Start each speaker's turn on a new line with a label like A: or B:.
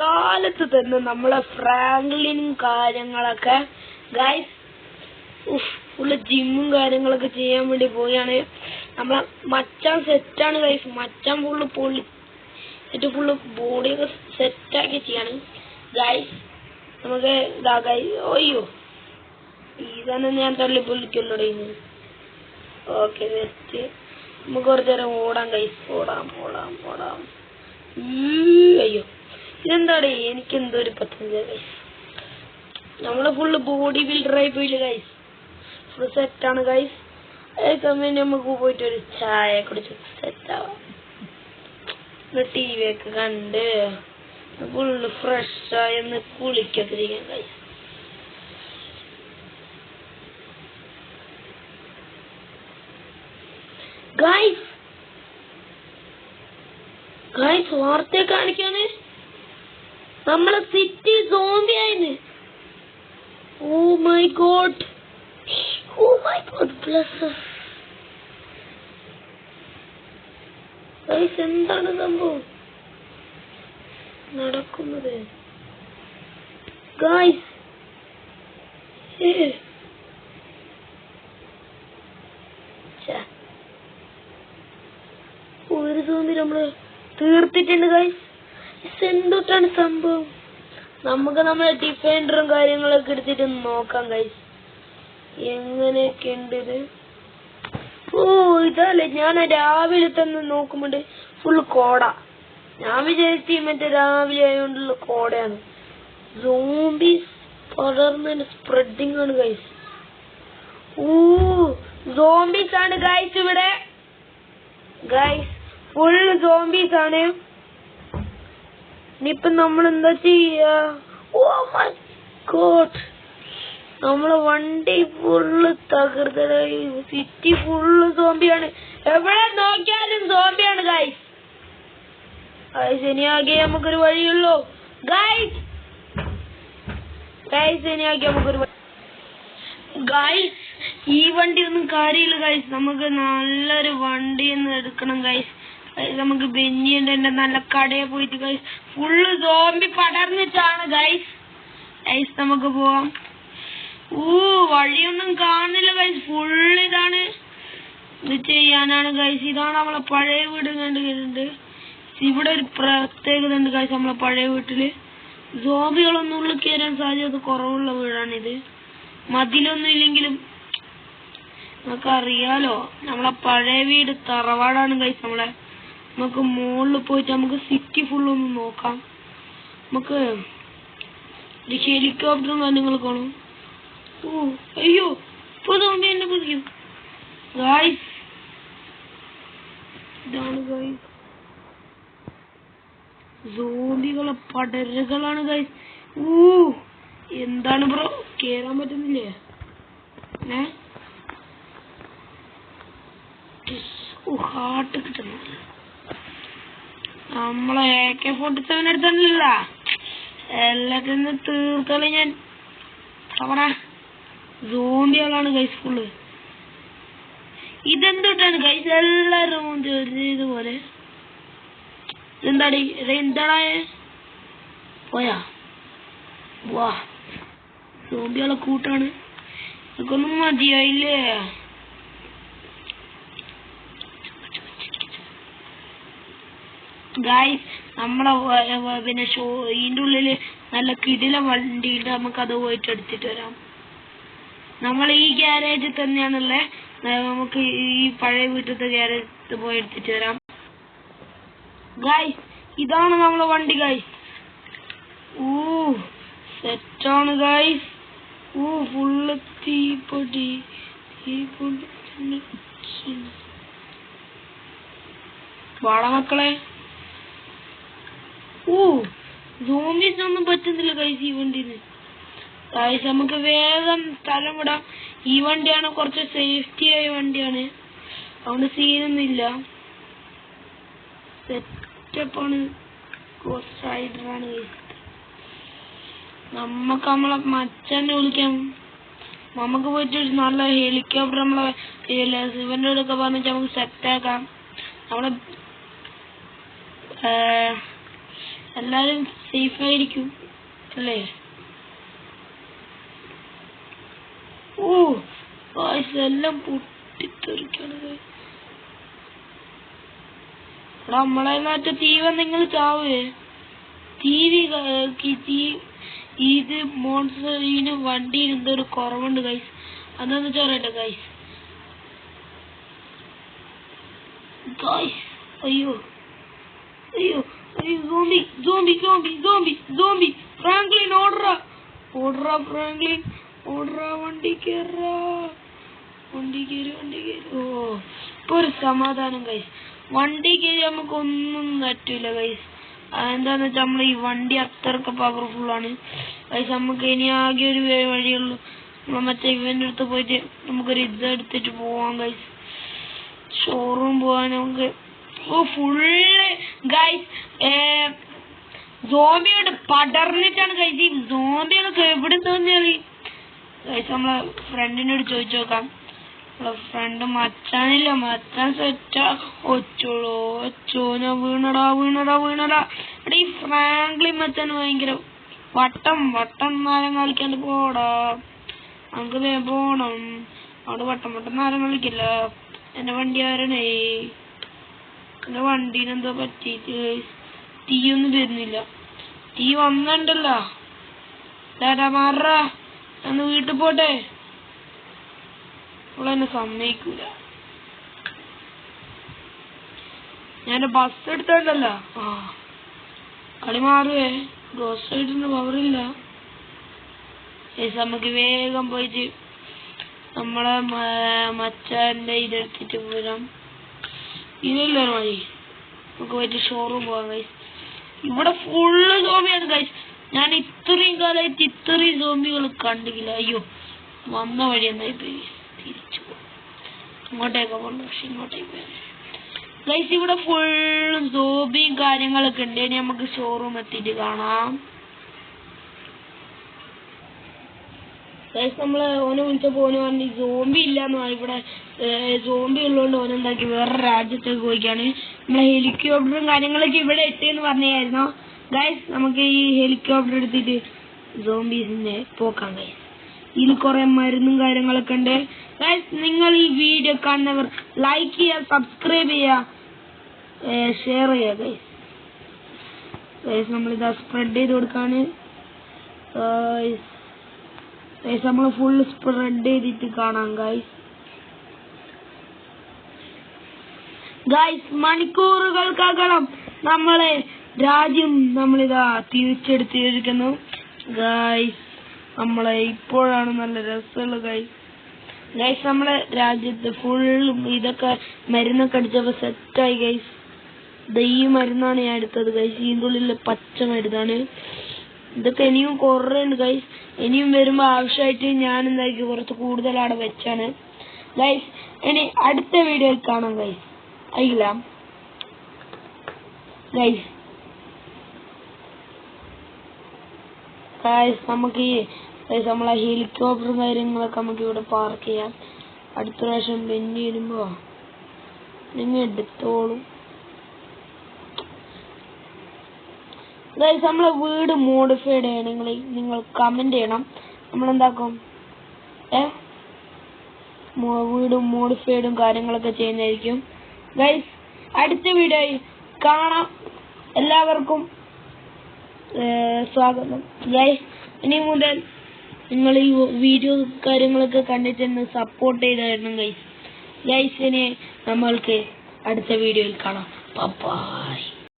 A: കാലത്ത് തന്നെ നമ്മളെ ഫ്രാങ്ക്ലിനും കാര്യങ്ങളൊക്കെ ഗൈസ് ഫുള്ള് ജിമ്മും കാര്യങ്ങളൊക്കെ ചെയ്യാൻ വേണ്ടി പോവുകയാണ്. നമ്മളെ മച്ചാൻ സെറ്റാണ് ഗൈസ്. മച്ചാൻ ഫുള്ള് ഫുള്ള് ബോഡിയൊക്കെ സെറ്റാക്കി ചെയ്യാണ് ഗൈസ്. നമുക്ക് ഇതാ ഗൈസ്. അയ്യോ ഇതന്നെ ഞാൻ തള്ളി പൊളിക്കല്ലോ. ഓക്കെ ജസ്റ്റ് നമുക്ക് കുറച്ചു നേരം ഓടാം ഗൈസ്. ഓടാം. അയ്യോ ഇതെന്താടേ എനിക്കെന്തോ ഒരു പറ്റുന്നില്ല ഗൈസ്. നമ്മള് ഫുള്ള് ബോഡി ബിൽഡറായി പോയില്ല ഗൈസ്. ഫുൾ സെറ്റാണ് ഗൈസ്. അതേ സമയം നമുക്ക് പോയിട്ട് ഒരു ചായ കുടിച്ച് സെറ്റാവാം. TV ഒക്കെ കണ്ട് ഫുള്ള് ഫ്രഷായി ഒന്ന് കുളിക്കൊക്കെ ചെയ്യാം ഗൈസ്. ഗൈസ് വാർത്ത കാണിക്കാണ് നമ്മളെ സിറ്റി സോംബി ആയിന്. Oh my God bless. Guys എന്താണ് സംഭവം നടക്കുന്നത് ഗൈസ്? ഒരു സോംബി നമ്മള് തീർത്തിട്ടുണ്ട് ഗൈസ്. എന്തൊട്ടാണ് സംഭവം? നമുക്ക് നമ്മളെ ഡിഫൻഡറും കാര്യങ്ങളൊക്കെ എടുത്തിട്ട് നോക്കാം ഗൈസ് എങ്ങനെയൊക്കെ ഉണ്ട് ഇത്. ഓ ഇതല്ലേ ഞാൻ രാവിലെ തന്നെ നോക്കുമ്പോണ്ട് ഫുള്ള് കോട. ഞാൻ വിചാരിച്ചു മറ്റേ രാവിലെ ആയതുകൊണ്ടുള്ള കോടയാണ്. സോംബീസ് പടർന്ന് സ്പ്രെഡിങ് ആണ് ഗൈസ്. ഓ സോംബീസ് ആണ് ഗൈസ് ഇവിടെ. ഗൈസ് ഫുള്ള് സോംബീസ് ആണ്. ഇനിയിപ്പൊ നമ്മൾ എന്താ ചെയ്യാ? ഓ മൈ ഗോഡ് നമ്മളെ വണ്ടി ഫുള്ള് തകർത്തടായി. സിറ്റി ഫുള്ള് സോംബിയാണ്. എവിടെ നോക്കിയാലും സോംബിയാണ് ഗൈസ്. ഇനിയാകെ നമുക്കൊരു വഴിയുള്ളൂ ഗൈസ്. ഇനിയാകെ നമുക്കൊരു ഗൈസ്. ഈ വണ്ടി ഒന്നും കാര്യമില്ല ഗൈസ്. നമുക്ക് നല്ലൊരു വണ്ടി ഒന്ന് എടുക്കണം ഗൈസ്. നമുക്ക് ബെന്നിയുണ്ട് നല്ല കടയിൽ പോയിട്ട് ഗൈസ്. ഫുള്ള് സോംബി പടർന്നിട്ടാണ് ഗൈസ്. നമുക്ക് പോവാം. വഴിയൊന്നും കാണുന്നില്ല ഗൈസ്. ഫുള്ള് ഇതാണ്. ഇത് ചെയ്യാനാണ് ഗൈസ്. ഇതാണ് നമ്മളെ പഴയ വീട് കണ്ടിട്ടുണ്ട്. ഇവിടെ ഒരു പ്രത്യേകത ഉണ്ട് ഗൈസ്. നമ്മളെ പഴയ വീട്ടില് സോംബികളൊന്നും ഉള്ളിൽ കയറാൻ സാധ്യത കുറവുള്ള വീടാണിത്. മതിലൊന്നും ഇല്ലെങ്കിലും നമുക്കറിയാലോ നമ്മളെ പഴയ വീട് തറവാടാണ് ഗൈസ്. നമുക്ക് മുകളിൽ പോയിട്ട് നമുക്ക് സിറ്റി ഫുള്ളൊന്ന് നോക്കാം. നമുക്ക് ഒരു ഹെലികോപ്റ്ററും കാര്യങ്ങൾ കാണും. അയ്യോ ഇപ്പൊ സോംബി എന്നെ പിടിക്കും ഗൈസ്. ഇതാണ് ഗൈസ് സോംബികളെ പടരുകളാണ് ഗൈസ്. എന്താണ് ബ്രോ കേറാൻ പറ്റുന്നില്ലേ? ഹാർട്ട് കിട്ടുന്നില്ല. നമ്മളെ AK-47 എടുത്തല്ല എല്ലാത്തിനും തീർത്തോളി ഞാൻ. സോംബികളാണ് ഗൈസ് ഫുള്ള്. ഇതെന്താണ് ഗൈസ് എല്ലാരും ഇതുപോലെ? എന്താടാ പോയാ? വാ സോംബികളെ കൂട്ടാണ്. ഇതൊന്നും മതിയായില്ലേ? ഗൈസ് നമ്മളെ പിന്നെ ഇതിന്റെ ഉള്ളില് നല്ല കിടില വണ്ടി ഉണ്ട്. നമുക്കത് പോയിട്ട് എടുത്തിട്ട് വരാം. നമ്മൾ ഈ ഗ്യാരേജിൽ തന്നെയാണല്ലേ. നമുക്ക് ഈ പഴയ വീട്ടിലത്തെ ഗ്യാരേജിൽ പോയി എടുത്തിട്ട് വരാം ഗൈസ്. ഇതാണ് നമ്മളെ വണ്ടി ഗൈസ്. സെറ്റാണ് ഗൈസ്. ഫുള്ള് തീപ്പൊടി. വാടാ മക്കളെ. സോംബീസിനൊന്നും പറ്റുന്നില്ല ഗൈസ് ഈ വണ്ടിന്ന്. ഗൈസ് നമുക്ക് വേഗം സ്ഥലം വിടാം. ഈ വണ്ടിയാണ് കുറച്ച് സേഫ്റ്റി ആയ വണ്ടിയാണ്. അതുകൊണ്ട് സീനൊന്നുമില്ല. സെറ്റപ്പാണ്. ഗോസ്റ്റ് റൈഡറാണ് ഗൈസ്. നമുക്ക് നമ്മളെ മച്ചനെ വിളിക്കാം. നമുക്ക് പോയിട്ട് നല്ല ഹെലികോപ്റ്റർ നമ്മളെ ശിവന്റെ അടുക്കെ പറഞ്ഞിട്ട് നമുക്ക് സെറ്റാക്കാം. നമ്മളെ എല്ലാരും സേഫ് ആയിരിക്കും അല്ലേ? ഓ ഗൈസ് എല്ലാം പൊട്ടിത്തെറിക്കാണ്. നമ്മളെ നാട്ടിൽ തീ വന്നെങ്കിൽ ചാവേ. ഇത് മോൺസ്റ്ററിന് വണ്ടിയിൽ എന്തോ ഒരു കുറവുണ്ട് ഗൈസ്. അതെന്ന് ചോറട്ടെ ഗൈസ്. ഗൈസ് അയ്യോ അയ്യോ അയ്യോ zombie zombie zombie zombie zombie. Franklin ഓടറാ ഓടറാ ഫ്രാങ്ക്ലിൻ ഓടറാ. വണ്ടി കേറാ വണ്ടി കയറി വണ്ടി കയറി. ഓ ഇപ്പൊ ഒരു സമാധാനം ഗൈസ്. വണ്ടി കയറി നമുക്കൊന്നും പറ്റില്ല ഗൈസ്. എന്താന്ന് വെച്ചാൽ നമ്മൾ ഈ വണ്ടി അത്രക്ക് പവർഫുൾ ആണ് ഗൈസ്. നമുക്ക് ഇനി ആകെ ഒരു വഴിയുള്ളൂ. നമ്മൾ മറ്റേ ഇവന്റെ അടുത്ത് പോയിട്ട് നമുക്കൊരു ഇത് എടുത്തിട്ട് പോവാം ഗൈസ്. ഷോറൂം പോവാൻ നമുക്ക്. ഓ ഫുള്ള് ഗൈസ് സോംബിയോട് പടർന്നിട്ടാണ് ഗൈസ്. ഈ സോംബിയൊക്കെ എവിടെ തോന്നിയാല് ഗൈസ് നമ്മളെ ഫ്രണ്ടിനോട് ചോദിച്ചു നോക്കാം. ഫ്രണ്ട് മച്ചാനില്ല, മച്ചാൻ സെറ്റാ. ഒച്ചോളോ ഒച്ചോന വീണടാ വീണടാ വീണടാ. ഇവിടെ ഈ ഫ്രാങ്ക്ലിൻ മച്ചാൻ ഭയങ്കര വട്ടം നാരം കളിക്കാണ്ട് പോടാ. നമുക്ക് പോണം അവിടെ. വട്ടം നാരം കളിക്കില്ല. എന്റെ വണ്ടി ആരണേ. എന്റെ വണ്ടീനെന്തോ പറ്റിയിട്ട് തീയൊന്നും വരുന്നില്ല. തീ വന്നിണ്ടല്ലോ. മാറാ എന്ന് വീട്ടിൽ പോട്ടെ. അവളെന്നെ സമ്മതിക്കൂല. ഞാൻ ബസ് എടുത്തോണ്ടല്ലോ. ആ കളി മാറുവേ. ഗോസ്റ്റ് റൈഡറിന് പവറില്ല. നമുക്ക് വേഗം പോയിട്ട് നമ്മളെ മച്ചാന്റെ ഇതെടുത്തിട്ട് പോരാം. ഇതല്ലോ വഴി. നമുക്ക് പോയിട്ട് ഷോറൂം പോവാം ഗൈസ്. ഇവിടെ ഫുള്ള് സോംബിയാണ് ഗൈസ്. ഞാൻ ഇത്രയും കാലമായിട്ട് ഇത്രയും സോംബികൾ കണ്ടില്ല. അയ്യോ വന്ന വഴി എന്തായി പോയി. തിരിച്ചു ഇങ്ങോട്ടേക്ക് പോകണ്ട. പക്ഷെ ഇങ്ങോട്ടേക്ക് പോയി ഗൈസ്. ഇവിടെ ഫുള്ള് സോംബിയും കാര്യങ്ങളൊക്കെ ഉണ്ട്. ഇനി നമുക്ക് ഷോറൂം എത്തിയിട്ട് കാണാം ഗൈസ്. നമ്മള് ഓനെ വിളിച്ചപ്പോ ഓന് പറഞ്ഞു സോംബി ഇല്ലാന്ന്. ഇവിടെ സോംബി ഉള്ളതുകൊണ്ട് ഓനെന്താക്കി വേറെ രാജ്യത്തേക്ക് പോയിക്കാണ്. നമ്മളെ ഹെലികോപ്റ്ററും കാര്യങ്ങളൊക്കെ ഇവിടെ ഇട്ടെന്ന് പറഞ്ഞായിരുന്നു ഗൈസ്. നമുക്ക് ഈ ഹെലികോപ്റ്റർ എടുത്തിട്ട് സോംബീസിനെ പോക്കാം ഗൈസ്. ഇതിൽ കുറെ മരുന്നും കാര്യങ്ങളൊക്കെ ഉണ്ട് ഗൈസ്. നിങ്ങൾ ഈ വീഡിയോ കാണുന്നവർ ലൈക്ക് ചെയ്യുക, സബ്സ്ക്രൈബ് ചെയ്യുക, ഷെയർ ചെയ്യുക ഗൈസ്. ഗൈസ് നമ്മളിതാ സ്പ്രെഡ് ചെയ്ത് കൊടുക്കാണ് ഗൈസ്. നമ്മൾ ഫുൾ സ്പ്രെഡ് ചെയ്തിട്ട് കാണാം ഗൈസ്. ഗൈസ് മണിക്കൂറുകൾക്കകം നമ്മളെ രാജ്യം നമ്മളിതാ തിരിച്ചെടുത്തിരിക്കുന്നു ഗൈസ്. നമ്മളെ ഇപ്പോഴാണ് നല്ല രസമുള്ള ഗൈസ്. ഗൈസ് നമ്മളെ രാജ്യത്ത് ഫുള്ളും ഇതൊക്കെ മരുന്നൊക്കെ അടിച്ചപ്പോ സെറ്റായി ഗൈസ്. ഈ മരുന്നാണ് ഞാൻ എടുത്തത് ഗൈസ്. ഇതിൻ്റെ ഉള്ളിൽ പച്ച മരുന്നാണ്. ഇതൊക്കെ ഇനിയും കുറേ ഉണ്ട് ഗൈസ്. ഇനിയും വരുമ്പോ ആവശ്യമായിട്ട് ഞാൻ എന്താക്കി കുറച്ച് കൂടുതൽ അവിടെ വെച്ചാണ് ഗൈസ്. ഇനി അടുത്ത വീഡിയോയിൽ കാണാം ഗൈസ്. അയില്ല ഗൈസ്. നമുക്ക് ഈ നമ്മളെ ഹെലികോപ്റ്ററും കാര്യങ്ങളൊക്കെ നമുക്ക് ഇവിടെ പാർക്ക് ചെയ്യാം. അടുത്ത പ്രാവശ്യം പിന്നെ വരുമ്പോ നിങ്ങൾ എടുത്തോളും ഗൈസ്. നമ്മളെ വീട് മോഡിഫൈഡ് ചെയ്യണമെങ്കിൽ നിങ്ങൾ കമന്റ് ചെയ്യണം. നമ്മളെന്താക്കും വീടും മോഡിഫൈഡും കാര്യങ്ങളൊക്കെ ചെയ്യുന്നതായിരിക്കും ഗൈസ്. അടുത്ത വീഡിയോയിൽ കാണാം. എല്ലാവർക്കും സ്വാഗതം ഗൈസ്. ഇനി മുതൽ നിങ്ങൾ ഈ വീഡിയോ കാര്യങ്ങളൊക്കെ കണ്ടിട്ട് എന്നെ സപ്പോർട്ട് ചെയ്തായിരുന്നു ഗൈസ്. ഇനി നമ്മൾക്ക് അടുത്ത വീഡിയോയിൽ കാണാം. ബൈ.